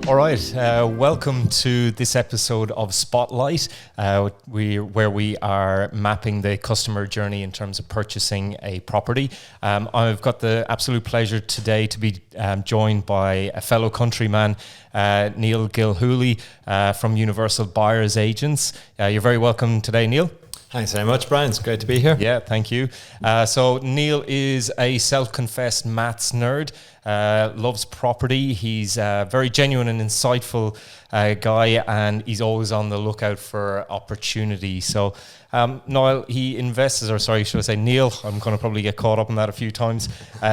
All right, welcome to this episode of Spotlight, where we are mapping the customer journey in terms of purchasing a property. I've got the absolute pleasure today to be joined by a fellow countryman, Niall Gilhooly from Universal Buyers Agents. You're very welcome today, Niall. Thanks very much, Brian. It's great to be here. Yeah, thank you. So Niall is a self-confessed maths nerd, loves property. He's a very genuine and insightful guy, and he's always on the lookout for opportunity. So Niall, Neil, I'm going to probably get caught up in that a few times.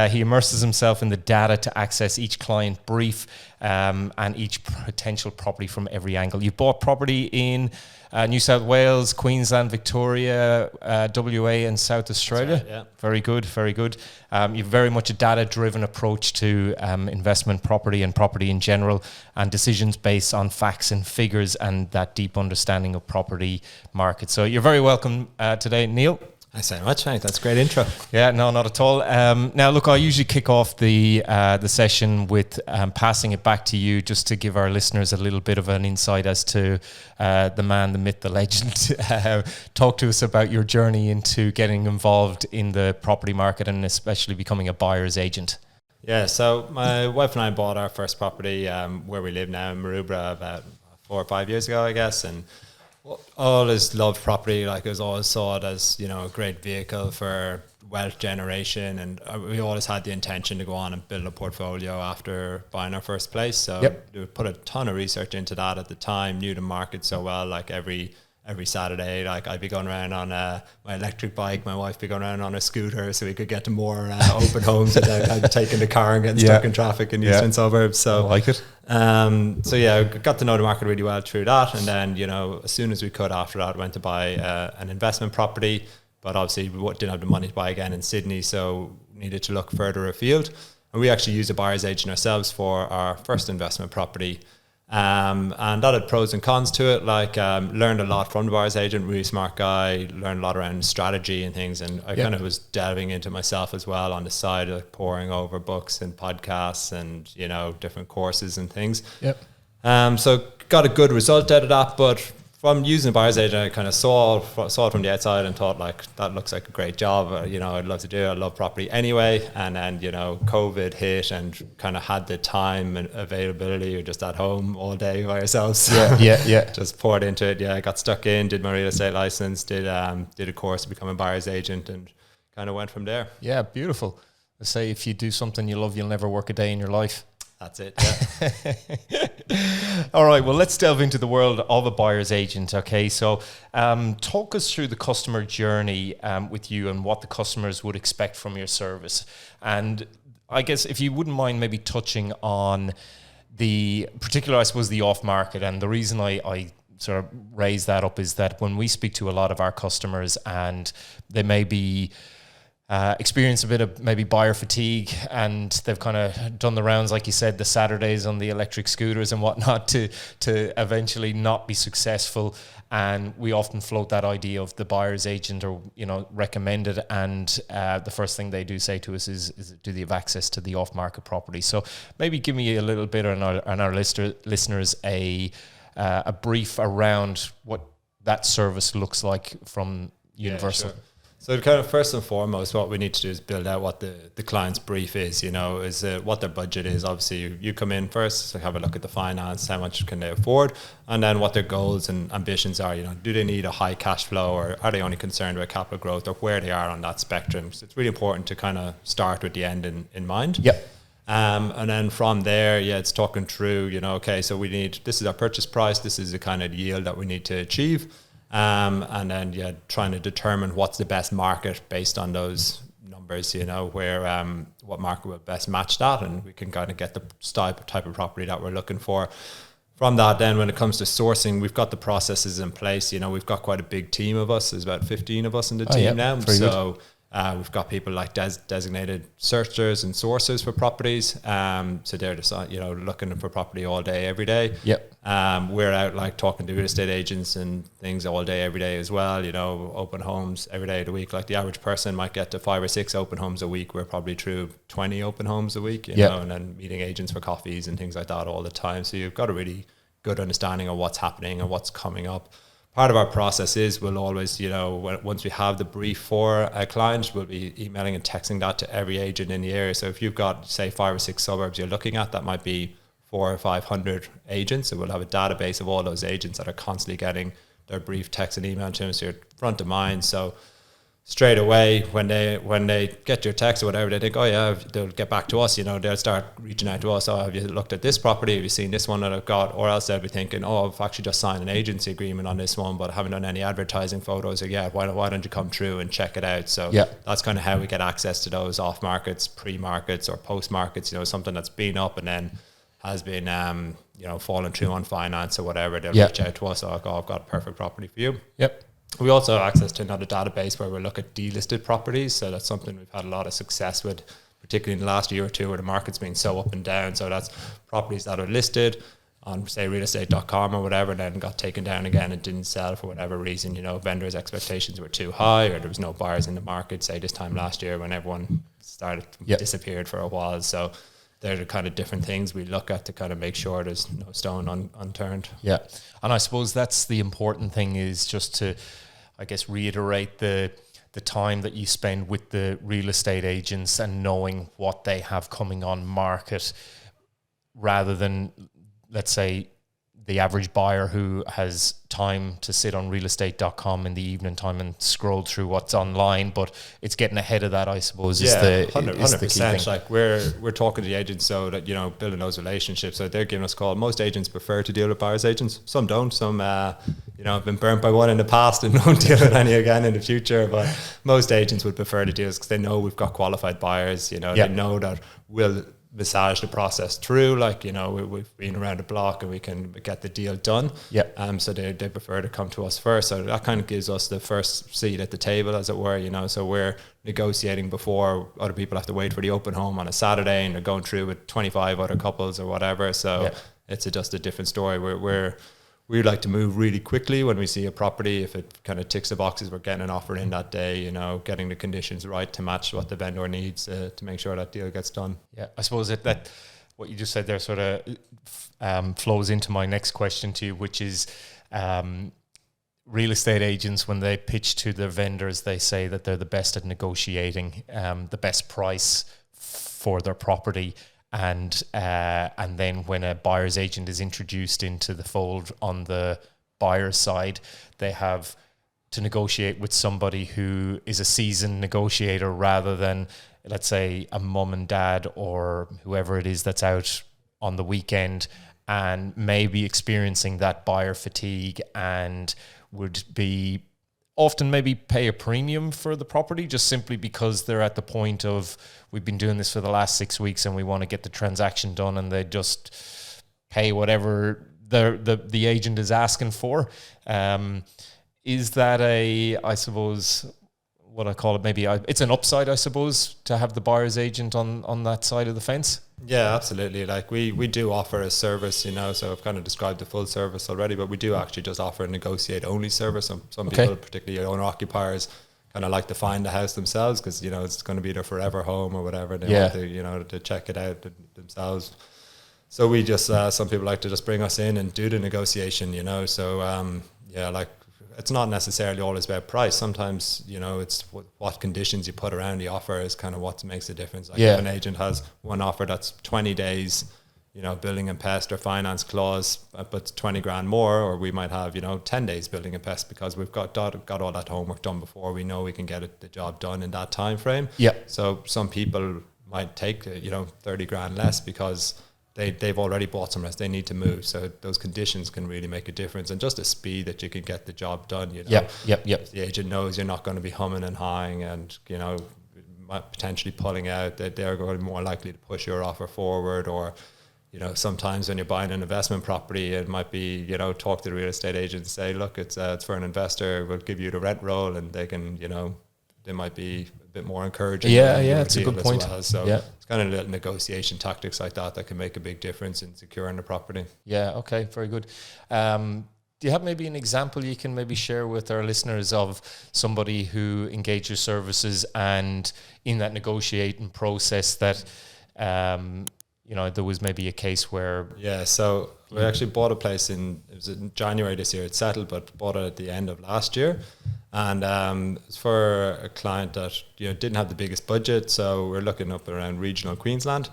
He immerses himself in the data to access each client brief and each potential property from every angle. You've bought property in New South Wales, Queensland, Victoria, WA and South Australia. That's right, yeah. Very good, very good. You've very much a data-driven approach to investment property and property in general, and decisions based on facts and figures and that deep understanding of property market. So you're very welcome today, Niall. Thanks very much, mate. That's a great intro. Yeah, no, not at all. Now, look, I usually kick off the session with passing it back to you just to give our listeners a little bit of an insight as to the man, the myth, the legend. Talk to us about your journey into getting involved in the property market and especially becoming a buyer's agent. Yeah, so my wife and I bought our first property where we live now in Maroubra about 4 or 5 years ago, I guess, and always loved property. Like, I was always saw it as, you know, a great vehicle for wealth generation, and we always had the intention to go on and build a portfolio after buying our first place. So we put a ton of research into that at the time, knew the market so well. Like every Saturday, like I'd be going around on my electric bike, my wife be going around on a scooter, so we could get to more open homes without taking the car and getting stuck in traffic in eastern suburbs. So I like it. So yeah, got to know the market really well through that, and then, you know, as soon as we could after that, went to buy an investment property, but obviously we didn't have the money to buy again in Sydney, so needed to look further afield. And we actually used a buyer's agent ourselves for our first investment property. And that had pros and cons to it. Like, learned a lot from the buyer's agent, really smart guy, learned a lot around strategy and things. And I kind of was delving into myself as well on the side, like poring over books and podcasts and, you know, different courses and things. So got a good result out of that. But from using a buyer's agent, I kind of saw it from the outside and thought, like, that looks like a great job. You know, I'd love to do it. I love property anyway. And then, you know, COVID hit and kind of had the time and availability. You're just at home all day by yourselves. Just poured into it. Yeah, I got stuck in, did my real estate license, did a course to become a buyer's agent, and kind of went from there. Yeah, beautiful. They say if you do something you love, you'll never work a day in your life. That's it, yeah. All right, well, let's delve into the world of a buyer's agent, okay? So talk us through the customer journey with you and what the customers would expect from your service. And I guess if you wouldn't mind maybe touching on the particular, I suppose, the off-market. And the reason I sort of raise that up is that when we speak to a lot of our customers and they may be experience a bit of maybe buyer fatigue, and they've kind of done the rounds, like you said, the Saturdays on the electric scooters and whatnot to eventually not be successful. And we often float that idea of the buyer's agent, or, you know, recommended. And the first thing they do say to us is do they have access to the off-market property? So maybe give me a little bit on our listeners a brief around what that service looks like from Universal. Yeah, sure. So kind of first and foremost, what we need to do is build out what the client's brief is, you know, is what their budget is. Obviously, you come in first, so have a look at the finance, how much can they afford, and then what their goals and ambitions are. You know, do they need a high cash flow, or are they only concerned about capital growth, or where they are on that spectrum? So it's really important to kind of start with the end in mind. Yep. And then from there, it's talking through, you know, okay, so this is our purchase price, this is the kind of yield that we need to achieve. And then trying to determine what's the best market based on those numbers, you know, where what market will best match that, and we can kind of get the type of property that we're looking for. From that, then when it comes to sourcing, we've got the processes in place. You know, we've got quite a big team of us. There's about 15 of us in the team now. So we've got people like designated searchers and sourcers for properties. So they're just, you know, looking for property all day, every day. Yep. We're out like talking to real estate agents and things all day, every day as well. You know, open homes every day of the week. Like the average person might get to 5 or 6 open homes a week. We're probably through 20 open homes a week, you know, and then meeting agents for coffees and things like that all the time. So you've got a really good understanding of what's happening and what's coming up. Part of our process is we'll always, you know, once we have the brief for a client, we'll be emailing and texting that to every agent in the area. So if you've got, say, 5 or 6 suburbs you're looking at, that might be 400 or 500 agents. So we'll have a database of all those agents that are constantly getting their brief text and email to them. So you're front of mind. So straight away, when they get your text or whatever, they think, oh yeah, they'll get back to us. You know, they'll start reaching out to us. Oh, have you looked at this property? Have you seen this one that I've got? Or else they'll be thinking, oh, I've actually just signed an agency agreement on this one, but I haven't done any advertising photos. Or yeah, why don't you come through and check it out? So that's kind of how we get access to those off markets, pre-markets or post markets. You know, something that's been up and then has been you know, fallen through on finance or whatever. They'll reach out to us. Oh, I've got a perfect property for you. We also have access to another database where we look at delisted properties. So that's something we've had a lot of success with, particularly in the last year or two where the market's been so up and down. So that's properties that are listed on, say, realestate.com or whatever, and then got taken down again and didn't sell for whatever reason. You know, vendors' expectations were too high, or there was no buyers in the market, say, this time last year when everyone disappeared for a while. So they're the kind of different things we look at to kind of make sure there's no stone unturned. Yeah. And I suppose that's the important thing, is just to, I guess, reiterate the time that you spend with the real estate agents and knowing what they have coming on market, rather than, let's say, the average buyer who has time to sit on realestate.com in the evening time and scroll through what's online, but it's getting ahead of that, I suppose, is the 100%. Like we're talking to the agents, so that, you know, building those relationships. So they're giving us a call. Most agents prefer to deal with buyers agents. Some don't. Some, you know, have been burnt by one in the past and don't deal with any again in the future. But most agents would prefer to do this because they know we've got qualified buyers. You know, they know that we'll massage the process through, like, you know, we've been around the block and we can get the deal done. So they prefer to come to us first. So that kind of gives us the first seat at the table, as it were, you know. So we're negotiating before other people have to wait for the open home on a Saturday and they're going through with 25 other couples or whatever. So it's just a different story. We like to move really quickly when we see a property. If it kind of ticks the boxes, we're getting an offer in that day, you know, getting the conditions right to match what the vendor needs to make sure that deal gets done. Yeah, I suppose that what you just said there sort of flows into my next question to you, which is real estate agents, when they pitch to their vendors, they say that they're the best at negotiating the best price for their property. And then when a buyer's agent is introduced into the fold on the buyer's side, they have to negotiate with somebody who is a seasoned negotiator, rather than, let's say, a mum and dad or whoever it is that's out on the weekend and maybe experiencing that buyer fatigue and would be often maybe pay a premium for the property just simply because they're at the point of, we've been doing this for the last 6 weeks and we want to get the transaction done, and they just pay whatever the agent is asking for. Is that I suppose, what I call it, maybe it's an upside, I suppose, to have the buyer's agent on that side of the fence? Yeah, absolutely. Like we do offer a service, you know, so I've kind of described the full service already, but we do actually just offer a negotiate only service. Some people, particularly owner occupiers, kind of like to find the house themselves because, you know, it's going to be their forever home or whatever. They want to, you know, to check it out themselves. So we just, some people like to just bring us in and do the negotiation, you know. So, like, it's not necessarily always about price. Sometimes, you know, it's what conditions you put around the offer is kind of what makes the difference. Like if an agent has one offer that's 20 days, you know, building and pest or finance clause, but 20 grand more, or we might have, you know, 10 days building and pest because we've got all that homework done before. We know we can get the job done in that time frame. So some people might take, you know, 30 grand less because they've already bought somewhere else. They need to move. So those conditions can really make a difference. And just the speed that you can get the job done, you know. If the agent knows you're not going to be humming and hawing and, you know, potentially pulling out, that they're going to be more likely to push your offer forward. Or, you know, sometimes when you're buying an investment property, it might be, you know, talk to the real estate agent and say, look, it's for an investor, we'll give you the rent roll, and they can, you know, they might be a bit more encouraging. Yeah, it's a good point. Well. So it's kind of little negotiation tactics like that can make a big difference in securing the property. Yeah, okay, very good. Do you have maybe an example you can maybe share with our listeners of somebody who engaged your services and in that negotiating process that, there was maybe a case where... Yeah, so we actually bought a place it was in January this year. It settled, but bought it at the end of last year. And it's for a client that didn't have the biggest budget, so we're looking up around regional Queensland.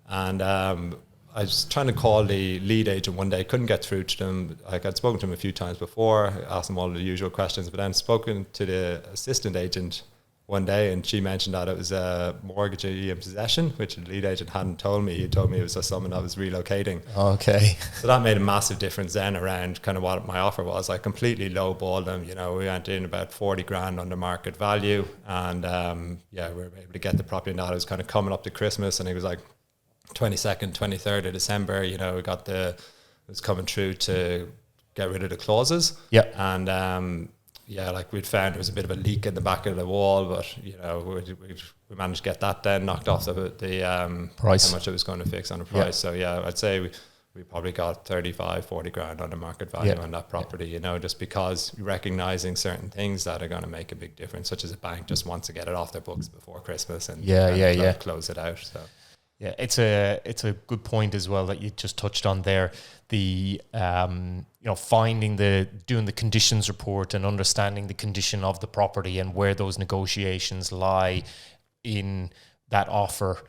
And I was trying to call the lead agent one day, couldn't get through to them. Like, I'd spoken to him a few times before, asked him all the usual questions, but then spoken to the assistant agent one day, and she mentioned that it was a mortgagee in possession, which the lead agent hadn't told me. He told me it was just someone that was relocating. Okay. So that made a massive difference then around kind of what my offer was. I completely lowballed them. We went in about 40 grand under market value, and we were able to get the property. And that it was kind of coming up to Christmas, and it was like 22nd, 23rd of December. It was coming through to get rid of the clauses. Yeah. And like we'd found there was a bit of a leak in the back of the wall, but we managed to get that then knocked off the price, how much it was going to fix on the price. So I'd say we probably got 35, 40 grand under market value on that property, just because recognizing certain things that are going to make a big difference, such as a bank just wants to get it off their books before Christmas and close it out. So yeah, it's a good point as well that you just touched on there. The doing the conditions report and understanding the condition of the property and where those negotiations lie in that offer,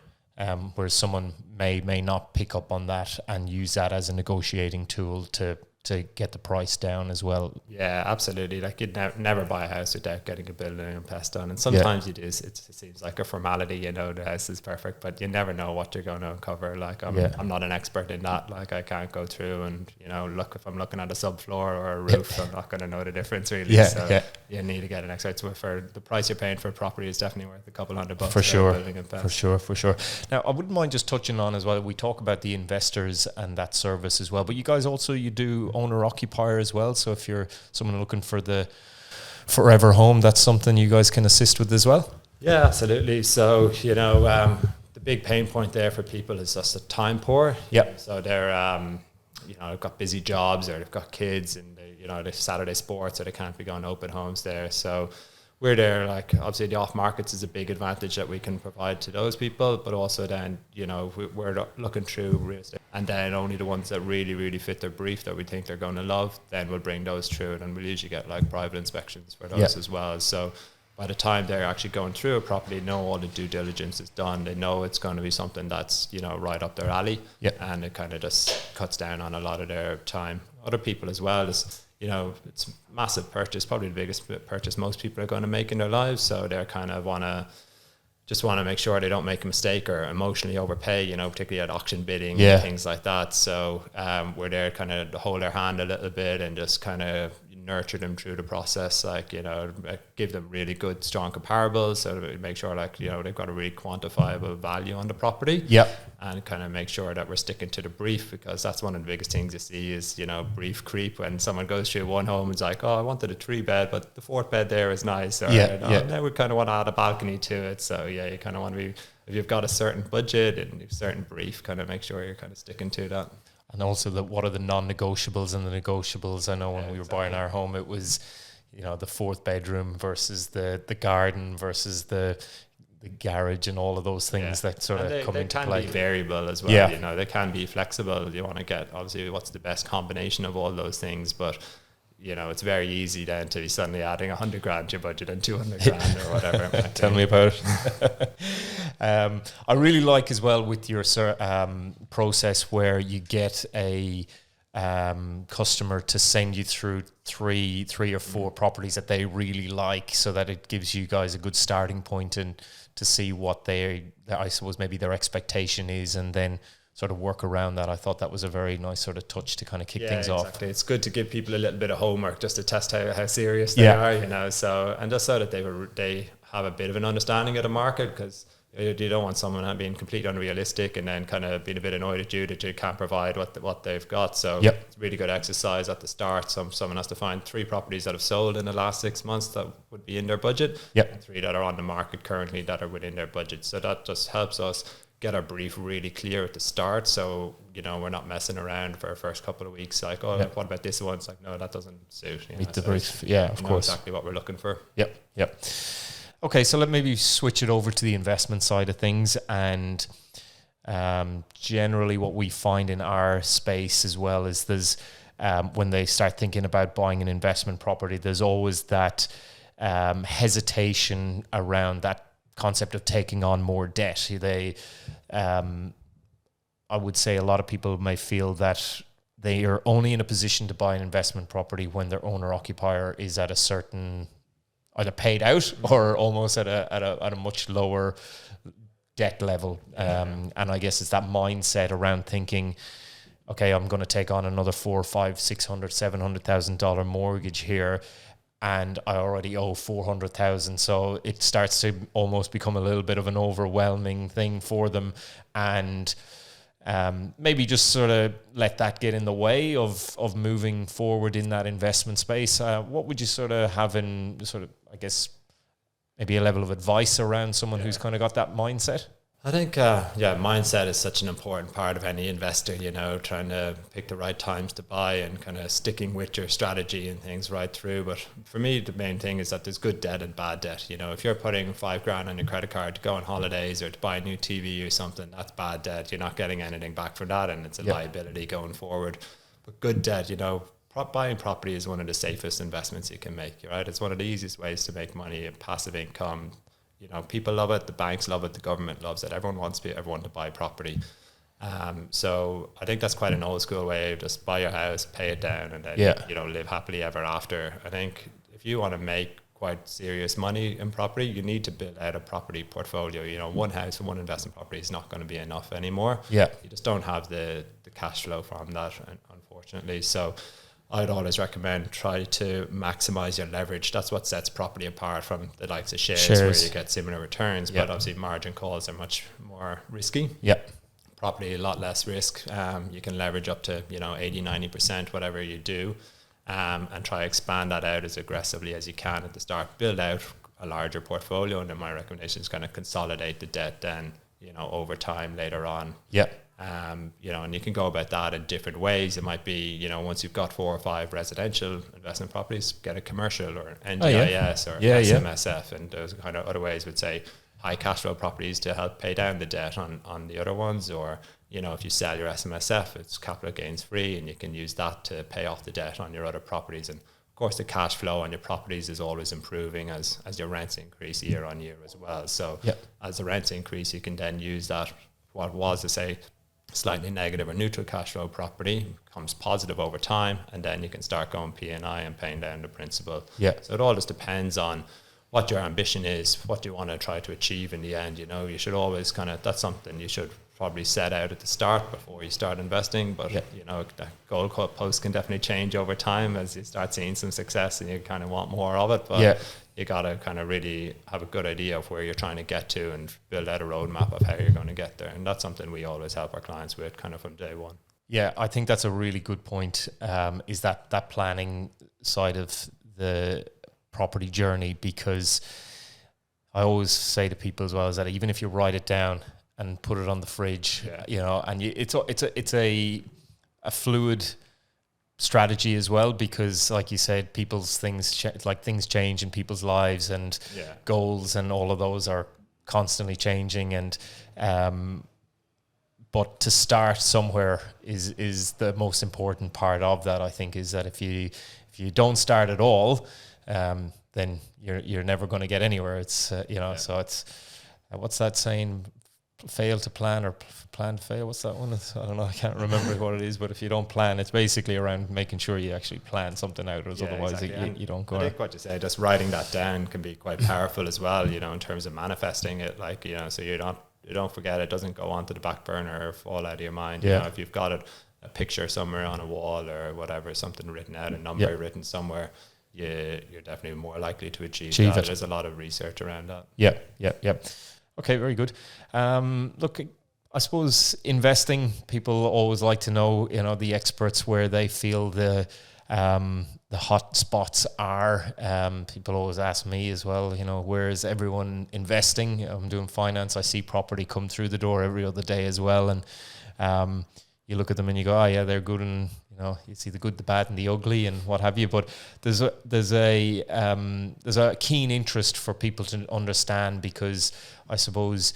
where someone may not pick up on that and use that as a negotiating tool to get the price down as well. Yeah, absolutely. Like you'd never buy a house without getting a building and pest done. And sometimes it seems like a formality, the house is perfect, but you never know what you're going to uncover. Like I'm not an expert in that. Like I can't go through and, look, if I'm looking at a subfloor or a roof, I'm not going to know the difference really. You need to get an expert. So for the price you're paying for a property is definitely worth a couple $100 for sure. Now I wouldn't mind just touching on as well, we talk about the investors and that service as well, but you guys also, you do owner occupier as well, so if you're someone looking for the forever home, that's something you guys can assist with as well. Yeah, absolutely. So the big pain point there for people is just the time poor. So they're they've got busy jobs or they've got kids and they've Saturday sports, or they can't be going to open homes there. So we're there, like obviously the off markets is a big advantage that we can provide to those people, but also then, we're looking through real estate, and then only the ones that really, really fit their brief that we think they're going to love, then we'll bring those through, and we'll usually get like private inspections for those as well. So by the time they're actually going through a property, know all the due diligence is done, they know it's going to be something that's, right up their alley, and it kind of just cuts down on a lot of their time. Other people as well is, it's massive purchase, probably the biggest purchase most people are going to make in their lives. So they're kind of want to make sure they don't make a mistake or emotionally overpay, particularly at auction bidding and things like that. So we're there kind of to hold their hand a little bit and just kind of nurture them through the process, give them really good, strong comparables, so to make sure they've got a really quantifiable value on the property. And kind of make sure that we're sticking to the brief, because that's one of the biggest things you see is, brief creep. When someone goes through one home and is like, oh, I wanted a 3-bed, but the 4th bed there is nice. Or, now we kind of want to add a balcony to it. So you kind of want to be, if you've got a certain budget and a certain brief, kind of make sure you're kind of sticking to that. And also what are the non-negotiables and the negotiables? I know when we were buying our home, it was, the 4th bedroom versus the garden versus the garage and all of those things that sort of come into play. They can be variable as well. They can be flexible. You want to get, obviously, what's the best combination of all those things, but it's very easy then to be suddenly adding 100 grand to your budget and 200 grand or whatever. Tell me about it. I really like as well with your process where you get a customer to send you through three or four properties that they really like, so that it gives you guys a good starting point and to see what I suppose maybe their expectation is, and then sort of work around that. I thought that was a very nice sort of touch to kind of kick things off. It's good to give people a little bit of homework just to test how serious they are, so, and just so that they have a bit of an understanding of the market, because You don't want someone being completely unrealistic and then kind of being a bit annoyed at you that you can't provide what they've got. So it's a really good exercise at the start. Someone has to find 3 properties that have sold in the last 6 months that would be in their budget, and 3 that are on the market currently that are within their budget. So that just helps us get our brief really clear at the start. So, we're not messing around for our first couple of weeks. Like, what about this one? It's like, no, that doesn't suit. Meet the brief. Yeah, of course. Exactly what we're looking for. Yep. Okay, so let maybe switch it over to the investment side of things. And generally what we find in our space as well is there's, when they start thinking about buying an investment property, there's always that hesitation around that concept of taking on more debt. I would say a lot of people may feel that they are only in a position to buy an investment property when their owner-occupier is at a certain, either paid out or almost at a much lower debt level. And I guess it's that mindset around thinking, okay, I'm going to take on another $400,000, $500,000, $600,000, $700,000 mortgage here, and I already owe $400,000. So it starts to almost become a little bit of an overwhelming thing for them. And maybe just sort of let that get in the way of moving forward in that investment space. What would you sort of have in sort of, I guess, maybe a level of advice around someone who's kind of got that mindset? I think, mindset is such an important part of any investor, trying to pick the right times to buy and kind of sticking with your strategy and things right through. But for me, the main thing is that there's good debt and bad debt. If you're putting $5,000 on your credit card to go on holidays or to buy a new TV or something, that's bad debt. You're not getting anything back from that, and it's a liability going forward. But good debt, buying property is one of the safest investments you can make, right? It's one of the easiest ways to make money and passive income. People love it, the banks love it, the government loves it. Everyone wants everyone to buy property. So I think that's quite an old school way of just buy your house, pay it down, and then live happily ever after. I think if you want to make quite serious money in property, you need to build out a property portfolio. One house and one investment property is not going to be enough anymore. You just don't have the cash flow from that, unfortunately. So I'd always recommend try to maximize your leverage. That's what sets property apart from the likes of shares. Where you get similar returns, but obviously margin calls are much more risky. Property, a lot less risk. You can leverage up to 80, 90%, whatever you do, and try to expand that out as aggressively as you can at the start. Build out a larger portfolio, and then my recommendation is kind of consolidate the debt then over time later on. And you can go about that in different ways. It might be, once you've got 4 or 5 residential investment properties, get a commercial or NDIS or SMSF. And those kind of other ways would say high cash flow properties to help pay down the debt on the other ones. Or, if you sell your SMSF, it's capital gains free and you can use that to pay off the debt on your other properties. And of course, the cash flow on your properties is always improving as your rents increase year on year as well. So as the rents increase, you can then use that, what was to say, slightly negative or neutral cash flow property becomes positive over time, and then you can start going P&I and paying down the principal. So it all just depends on what your ambition is, what you want to try to achieve in the end. You should always that's something you should probably set out at the start before you start investing. But that goal post can definitely change over time as you start seeing some success and you kind of want more of it. But you got to kind of really have a good idea of where you're trying to get to and build out a roadmap of how you're going to get there. And that's something we always help our clients with kind of from day one. Yeah, I think that's a really good point, is that planning side of the property journey, because I always say to people as well is that even if you write it down and put it on the fridge, and it's a fluid strategy as well, because like you said, things change in people's lives, and goals and all of those are constantly changing, and but to start somewhere is the most important part of that. I think is that if you don't start at all, then you're never going to get anywhere. It's so it's what's that saying? Fail to plan or plan to fail. What's that one? I don't know. I can't remember what it is. But if you don't plan, it's basically around making sure you actually plan something out, or otherwise you don't go. I think what you say, just writing that down can be quite powerful as well. In terms of manifesting it, so you don't forget it. Doesn't go onto the back burner or fall out of your mind. If you've got a picture somewhere on a wall or whatever, something written out, a number written somewhere, you're definitely more likely to achieve that. It. There's a lot of research around that. Yeah. Okay, very good. Look, I suppose investing, people always like to know, the experts where they feel the hot spots are. People always ask me as well, where is everyone investing? I'm doing finance. I see property come through the door every other day as well. And you look at them and you go, oh yeah, they're good. And, you see the good, the bad and the ugly and what have you. But there's a keen interest for people to understand, because I suppose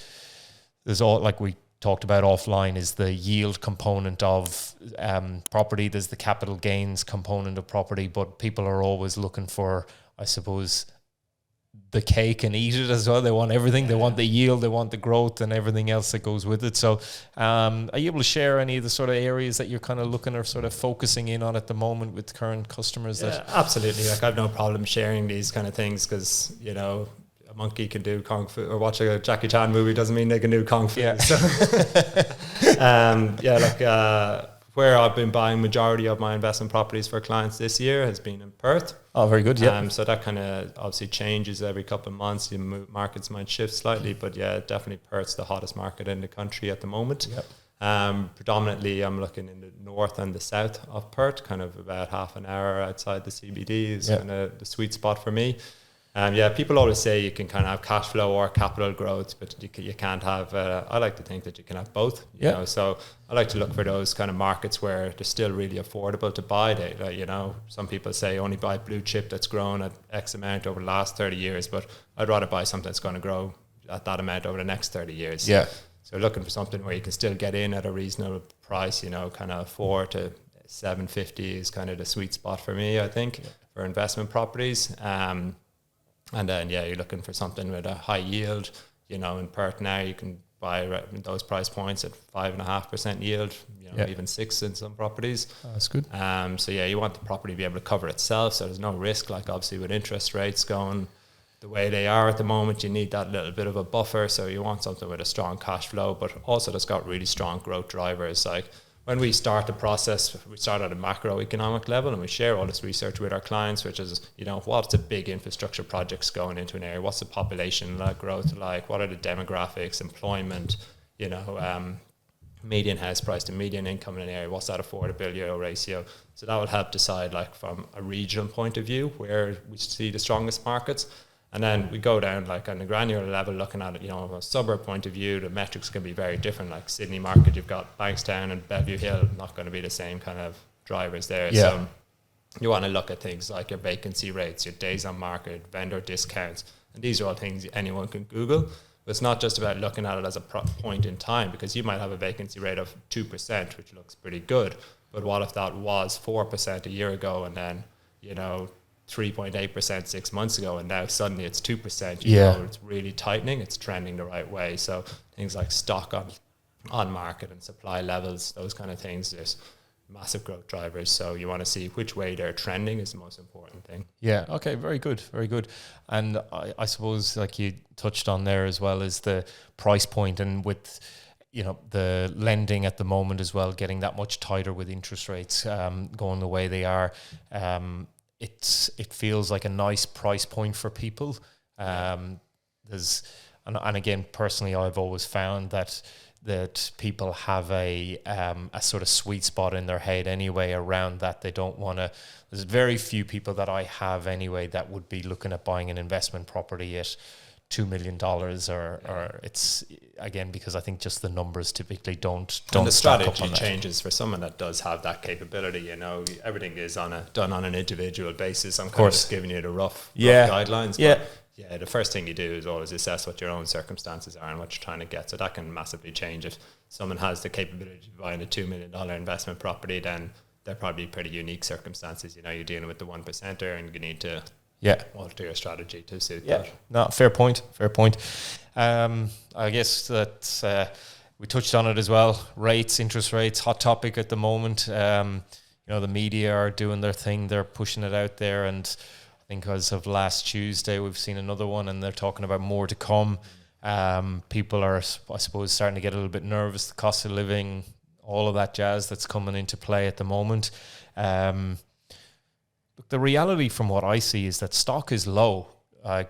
there's all, like we talked about offline, is the yield component of property. There's the capital gains component of property, but people are always looking for, I suppose, the cake and eat it as well. They want everything. They want the yield, they want the growth and everything else that goes with it. So are you able to share any of the sort of areas that you're kind of looking or sort of focusing in on at the moment with current customers? Absolutely. Like, I have no problem sharing these kind of things, because, a monkey can do kung fu, or watch a Jackie Chan movie doesn't mean they can do kung fu. Yeah. So, where I've been buying majority of my investment properties for clients this year has been in Perth. Oh, very good. Yeah. So that kind of obviously changes every couple of months. Markets might shift slightly, but yeah, definitely Perth's the hottest market in the country at the moment. Yep. Predominantly, I'm looking in the north and the south of Perth, kind of about half an hour outside the CBD is kind of the sweet spot for me. People always say you can kind of have cash flow or capital growth, but you can't have, I like to think that you can have both, you know, so I like to look for those kind of markets where they're still really affordable to buy. Some people say only buy blue chip that's grown at X amount over the last 30 years, but I'd rather buy something that's going to grow at that amount over the next 30 years. Yeah. So looking for something where you can still get in at a reasonable price, kind of 4 to 750 is kind of the sweet spot for me, I think, for investment properties. And then, you're looking for something with a high yield. In Perth now, you can buy those price points at 5.5% yield, even 6% in some properties. Oh, that's good. You want the property to be able to cover itself, so there's no risk. Like, obviously, with interest rates going the way they are at the moment, you need that little bit of a buffer. So you want something with a strong cash flow, but also that's got really strong growth drivers. Like, when we start the process, we start at a macroeconomic level, and we share all this research with our clients, which is, what's the big infrastructure projects going into an area? What's the population growth like? What are the demographics, employment, median house price to median income in an area? What's that affordability ratio? So that will help decide, like, from a regional point of view, where we see the strongest markets. And then we go down, like, on the granular level, looking at it, from a suburb point of view, the metrics can be very different. Like Sydney market, you've got Bankstown and Bellevue Hill, not going to be the same kind of drivers there. Yeah. So you want to look at things like your vacancy rates, your days on market, vendor discounts. And these are all things anyone can Google. But it's not just about looking at it as a point in time, because you might have a vacancy rate of 2%, which looks pretty good. But what if that was 4% a year ago, and then, 3.8% 6 months ago, and now suddenly it's 2%. It's really tightening. It's trending the right way. So things like stock on market and supply levels, those kind of things, there's massive growth drivers. So you want to see which way they're trending is the most important thing. Yeah. Okay. Very good. Very good. And I suppose, like you touched on there as well, is the price point, and with the lending at the moment as well, getting that much tighter with interest rates going the way they are. It feels like a nice price point for people. And again, personally, I've always found that people have a sort of sweet spot in their head anyway around that. They don't want to. There's very few people that I have anyway that would be looking at buying an investment property at $2 million, or it's, again, because I think just the numbers typically don't. And the strategy changes for someone that does have that capability. Everything is done on an individual basis. I'm kind of just giving you the rough guidelines. But the first thing you do is always assess what your own circumstances are and what you're trying to get. So that can massively change. If someone has the capability of buying a $2 million investment property, then they're probably pretty unique circumstances. You're dealing with the 1%er, and you need to alter your strategy to suit that. No, fair point. I guess that we touched on it as well. Interest rates, hot topic at the moment. The media are doing their thing. They're pushing it out there, and I think as of last Tuesday, we've seen another one, and they're talking about more to come. People are, I suppose, starting to get a little bit nervous. The cost of living, all of that jazz that's coming into play at the moment. The reality from what I see is that stock is low.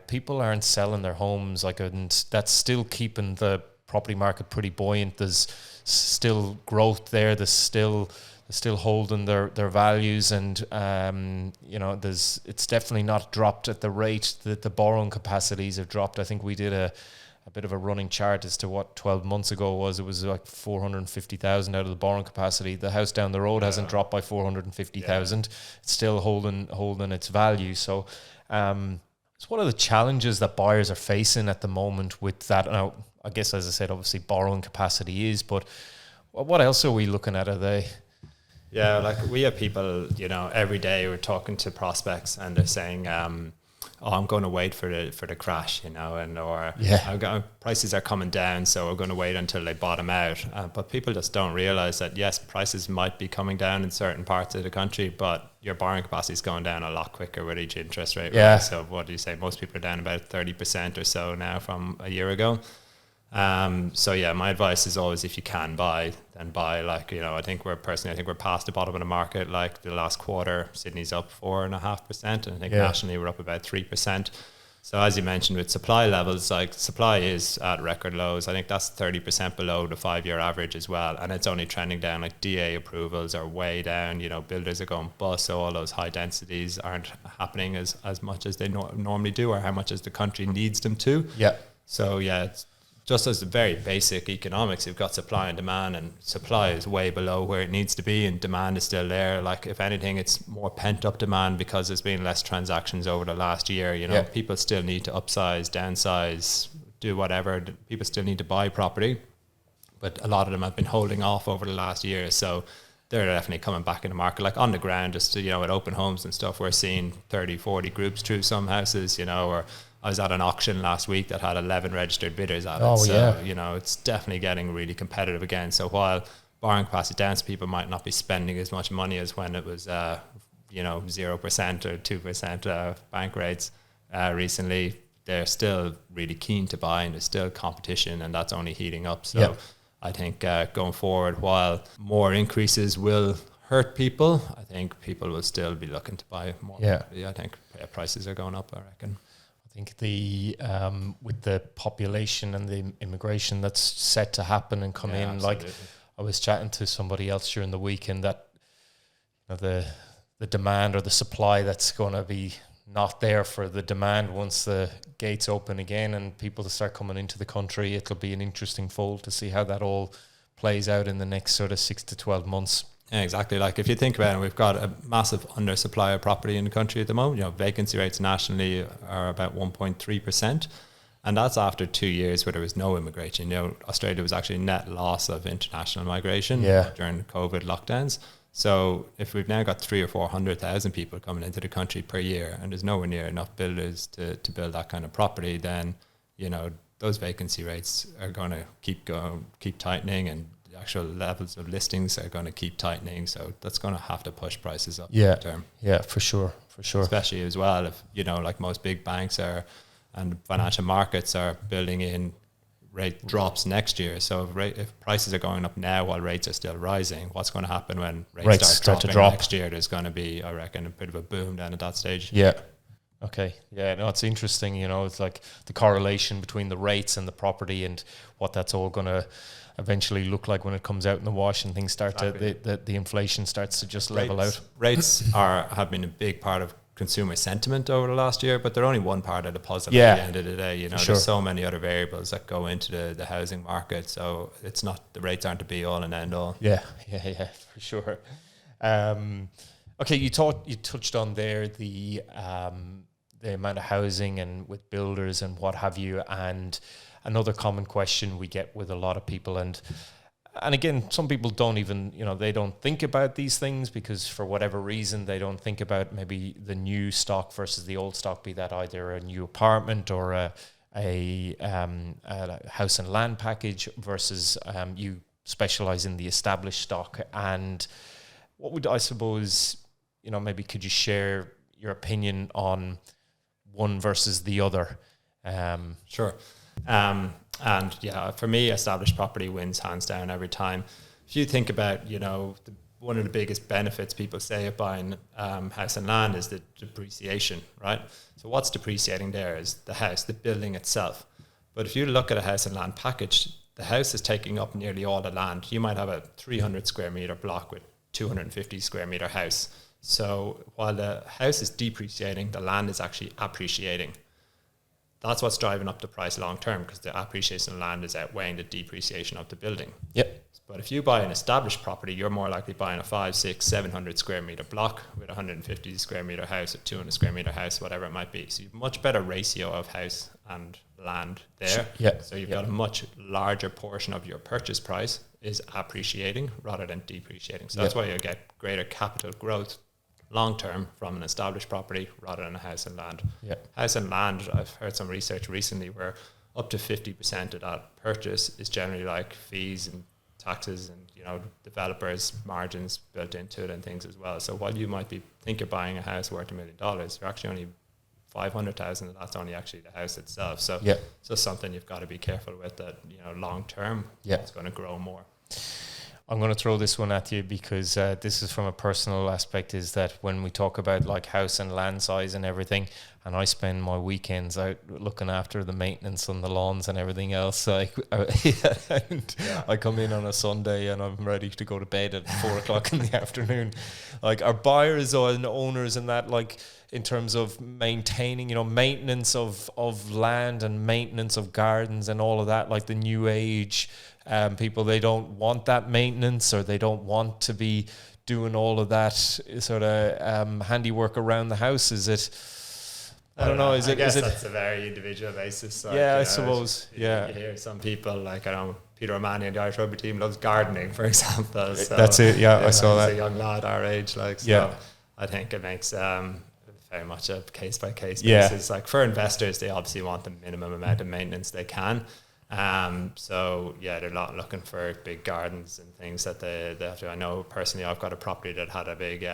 people aren't selling their homes, and that's still keeping the property market pretty buoyant. There's still growth there. There's still holding their values, and it's definitely not dropped at the rate that the borrowing capacities have dropped. I think we did a bit of a running chart as to what 12 months ago was. It was like 450,000 out of the borrowing capacity. The house down the road hasn't dropped by 450,000. It's still holding its value. So it's one of the challenges that buyers are facing at the moment with that. Now, I guess, as I said, obviously borrowing capacity is, but what else are we looking at? Are they? Yeah, like we have people, every day we're talking to prospects and they're saying, I'm going to wait for the crash, prices are coming down, so we're going to wait until they bottom out. But people just don't realize that, yes, prices might be coming down in certain parts of the country, but your borrowing capacity is going down a lot quicker with each interest rate. Yeah. Right? So what do you say? Most people are down about 30% or so now from a year ago. My advice is always, if you can buy, then buy. I think we're past the bottom of the market. Like the last quarter, Sydney's up 4.5%, and I think nationally we're up about 3%. So as you mentioned, with supply levels, supply is at record lows. I think that's 30% below the 5-year average as well, and it's only trending down. Like DA approvals are way down. Builders are going bust, so all those high densities aren't happening as much as they normally do, or how much as the country needs them to. Yeah. So it's just as very basic economics. You've got supply and demand, and supply is way below where it needs to be, and demand is still there. Like, if anything, it's more pent up demand because there's been less transactions over the last year. People still need to upsize, downsize, do whatever. People still need to buy property, but a lot of them have been holding off over the last year. So they're definitely coming back in the market. Like on the ground, just at open homes and stuff, we're seeing 30, 40 groups through some houses, or I was at an auction last week that had 11 registered bidders at it. So, it's definitely getting really competitive again. So while borrowing capacity down, people might not be spending as much money as when it was, 0% or 2% bank rates recently, they're still really keen to buy, and there's still competition, and that's only heating up. So I think going forward, while more increases will hurt people, I think people will still be looking to buy more. Yeah. I think prices are going up, I reckon. I think with the population and the immigration that's set to happen and come in, absolutely. Like I was chatting to somebody else during the weekend that the demand or the supply that's going to be not there for the demand once the gates open again and people to start coming into the country. It'll be an interesting fold to see how that all plays out in the next sort of 6 to 12 months. Yeah, exactly. Like if you think about it, we've got a massive undersupply of property in the country at the moment. Vacancy rates nationally are about 1.3%. And that's after 2 years where there was no immigration. Australia was actually net loss of international migration during the COVID lockdowns. So if we've now got 300,000 or 400,000 people coming into the country per year, and there's nowhere near enough builders to build that kind of property, then, those vacancy rates are going to keep tightening, and actual levels of listings are going to keep tightening, so that's going to have to push prices up long term. Yeah, for sure. Especially as well if like most big banks and financial markets are building in rate drops next year. So if prices are going up now while rates are still rising, what's going to happen when rates start to drop next year? There's going to be, I reckon, a bit of a boom then at that stage. Yeah. Okay. Yeah, no, it's interesting. It's like the correlation between the rates and the property and what that's all going to eventually look like when it comes out in the wash and things start to the inflation starts to just level out. Rates have been a big part of consumer sentiment over the last year, but they're only one part of the puzzle at the end of the day. There's so many other variables that go into the housing market, so it's not, the rates aren't the be all and end all. Yeah, for sure. Okay, you touched on there the amount of housing and with builders and what have you, and another common question we get with a lot of people, and again, some people don't even, they don't think about these things because for whatever reason they don't think about maybe the new stock versus the old stock, be that either a new apartment or a house and land package versus you specialize in the established stock. And what would, I suppose, maybe could you share your opinion on one versus the other? Sure. And for me, established property wins hands down every time. If you think about, the one of the biggest benefits people say of buying house and land is the depreciation, right? So what's depreciating there is the house, the building itself. But if you look at a house and land package, the house is taking up nearly all the land. You might have a 300 square meter block with 250 square meter house. So while the house is depreciating, the land is actually appreciating. That's what's driving up the price long term, because the appreciation of land is outweighing the depreciation of the building. Yep. But if you buy an established property, you're more likely buying a 500, 600, 700 square meter block with a 150 square meter house, a 200 square meter house, whatever it might be. So you have a much better ratio of house and land there. Yeah. So you've got a much larger portion of your purchase price is appreciating rather than depreciating. So that's why you get greater capital growth long term from an established property rather than a house and land. Yeah. House and land, I've heard some research recently where up to 50% of that purchase is generally like fees and taxes and, you know, developers' margins built into it and things as well. So while you might think you're buying a house worth $1 million, you're actually only 500,000, and that's only actually the house itself. So it's just something you've got to be careful with, that, you know, long term it's going to grow more. I'm going to throw this one at you because this is from a personal aspect, is that when we talk about like house and land size and everything, and I spend my weekends out looking after the maintenance on the lawns and everything else, I come in on a Sunday and I'm ready to go to bed at 4 o'clock in the afternoon. Like, our buyers and owners and that, like, in terms of maintaining, you know, maintenance of land and maintenance of gardens and all of that, like the new age people, they don't want that maintenance, or they don't want to be doing all of that sort of handiwork around the house. Is it? I don't know. I guess that's a very individual basis. Like, I suppose. You hear some people, like, I know Peter O'Mahony in the Irish rugby team loves gardening, for example. So, that's it. Yeah, I saw that. He's a young lad our age, like. So I think it makes very much a case by case basis. Like, for investors, they obviously want the minimum amount of maintenance they can. So they're not looking for big gardens and things that they have to. I know personally, I've got a property that had a big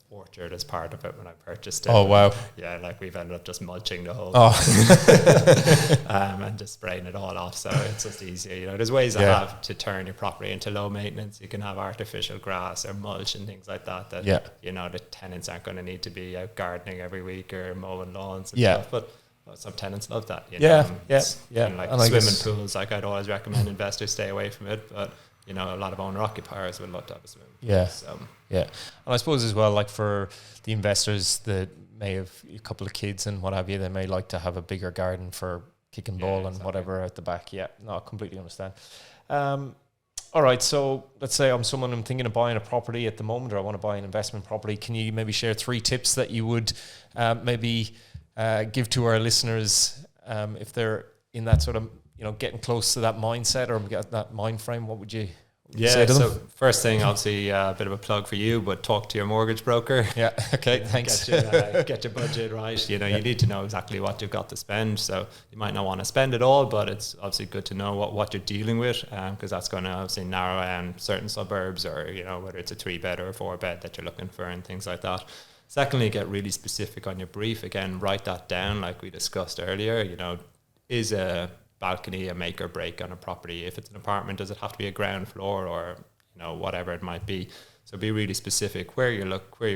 orchard as part of it when I purchased it. Oh wow! Yeah, like, we've ended up just mulching the whole thing. And just spraying it all off. So it's just easier. You know, there's ways to turn your property into low maintenance. You can have artificial grass or mulch and things like that. That you know, the tenants aren't going to need to be out gardening every week or mowing lawns and stuff. But some tenants love that. You know? Like swimming pools, like, I'd always recommend investors stay away from it. But, you know, a lot of owner occupiers would love to have a swimming pool. And I suppose as well, like, for the investors that may have a couple of kids and what have you, they may like to have a bigger garden for kicking ball and whatever at the back. I completely understand. All right, so let's say I'm thinking of buying a property at the moment, or I want to buy an investment property. Can you maybe share 3 tips that you would maybe give to our listeners if they're in that sort of, you know, getting close to that mindset or get that mind frame? What would you say to them? So first thing, obviously, a bit of a plug for you, but talk to your mortgage broker. Okay, thanks. Get your budget right. You know, you need to know exactly what you've got to spend. So you might not want to spend it all, but it's obviously good to know what you're dealing with, because that's going to obviously narrow down certain suburbs, or, you know, whether it's a 3-bed or a 4-bed that you're looking for and things like that. Secondly, get really specific on your brief. Again, write that down like we discussed earlier. You know, is a balcony a make or break on a property? If it's an apartment, does it have to be a ground floor, or, you know, whatever it might be? So be really specific where you're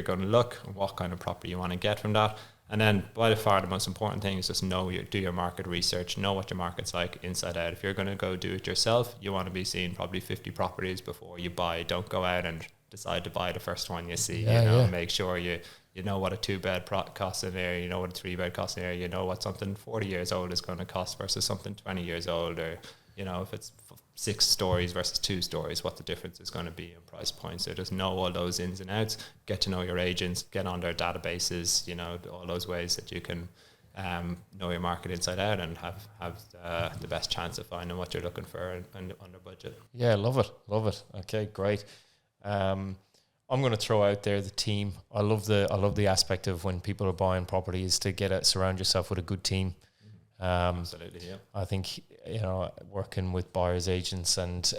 going to look, and what kind of property you want to get from that. And then by far the most important thing is just do your market research, know what your market's like inside out. If you're going to go do it yourself, you want to be seeing probably 50 properties before you buy. Don't go out and decide to buy the first one you see. Make sure you know what a 2-bed costs in there, you know what a 3-bed costs in there, you know what something 40 years old is going to cost versus something 20 years old, or, you know, if it's 6 stories versus 2 stories, what the difference is going to be in price points. So just know all those ins and outs, get to know your agents, get on their databases, you know, all those ways that you can know your market inside out and have the best chance of finding what you're looking for and under budget. Yeah, love it. Okay, great. I'm going to throw out there the team. I love the aspect of when people are buying properties to surround yourself with a good team. Absolutely, yeah. I think, you know, working with buyers agents and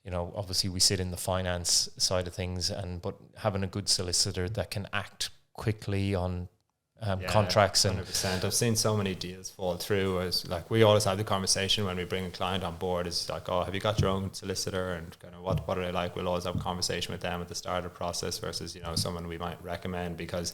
you know, obviously we sit in the finance side of things, but having a good solicitor that can act quickly on contracts. And 100%. I've seen so many deals fall through. As like, we always have the conversation when we bring a client on board, is like, oh, have you got your own solicitor, and kind of what are they like? We'll always have a conversation with them at the start of the process versus, you know, someone we might recommend. Because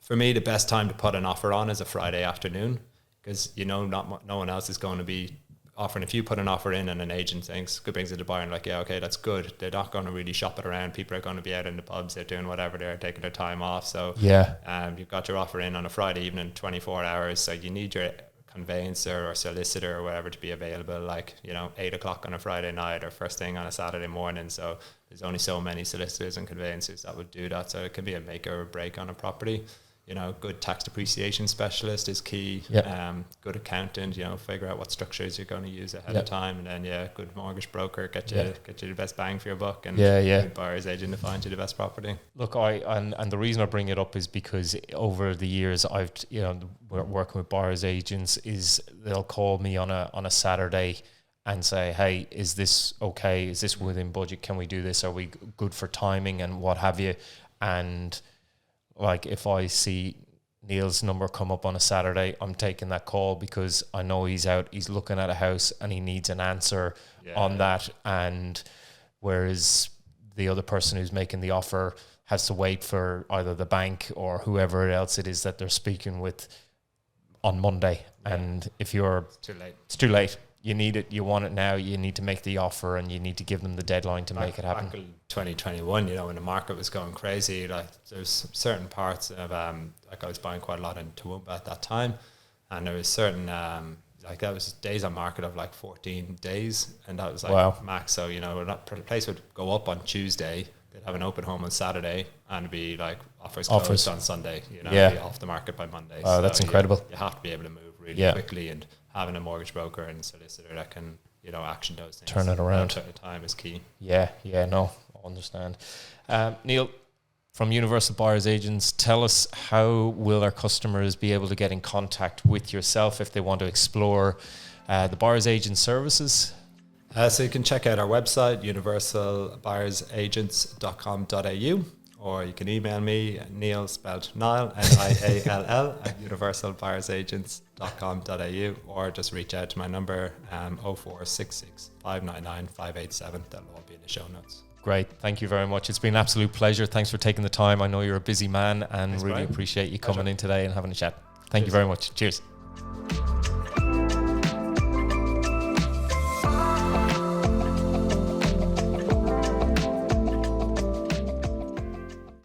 for me, the best time to put an offer on is a Friday afternoon, because, you know, no one else is going to be offering. If you put an offer in and an agent thinks, good, brings it to the buyer and like, yeah, okay, that's good, they're not going to really shop it around. People are going to be out in the pubs, they're doing whatever, they're taking their time off. So you've got your offer in on a Friday evening, 24 hours. So you need your conveyancer or solicitor or whatever to be available, like, you know, 8 o'clock on a Friday night or first thing on a Saturday morning. So there's only so many solicitors and conveyancers that would do that. So it can be a make or a break on a property. You know, good tax depreciation specialist is key. Good accountant, you know, figure out what structures you're going to use ahead of time. And then, good mortgage broker, get you the best bang for your buck. And good buyer's agent to find you the best property. Look, and the reason I bring it up is because over the years I've, you know, working with buyer's agents, is they'll call me on a Saturday and say, hey, is this okay? Is this within budget? Can we do this? Are we good for timing and what have you? And like, if I see Neil's number come up on a Saturday, I'm taking that call because I know he's out, he's looking at a house and he needs an answer on that. And whereas the other person who's making the offer has to wait for either the bank or whoever else it is that they're speaking with on Monday. And if you're... It's too late. You need it, you want it now, you need to make the offer and you need to give them the deadline to make it happen. Back in 2021, you know, when the market was going crazy, like, there's certain parts of, like, I was buying quite a lot in Toowoomba at that time, and there was certain, like, that was days on market of like 14 days, and that was like max. So, you know, that place would go up on Tuesday, they'd have an open home on Saturday, and it'd be like offers closed on Sunday, you know, be off the market by Monday. Oh, so that's incredible. You have to be able to move really quickly, and having a mortgage broker and solicitor that can, you know, action those things, turn it around at a time, is key. No, I understand. Neil, from Universal Buyers Agents, tell us, how will our customers be able to get in contact with yourself if they want to explore the Buyers Agent services? So you can check out our website, universalbuyersagents.com.au, or you can email me, Neil, spelled Niall, Niall, at universalbuyersagents.com.au, or just reach out to my number, 0466 599 587. That'll all be in the show notes. Great. Thank you very much. It's been an absolute pleasure. Thanks for taking the time. I know you're a busy man, and really appreciate you coming in today and having a chat. Thank you very much. Cheers.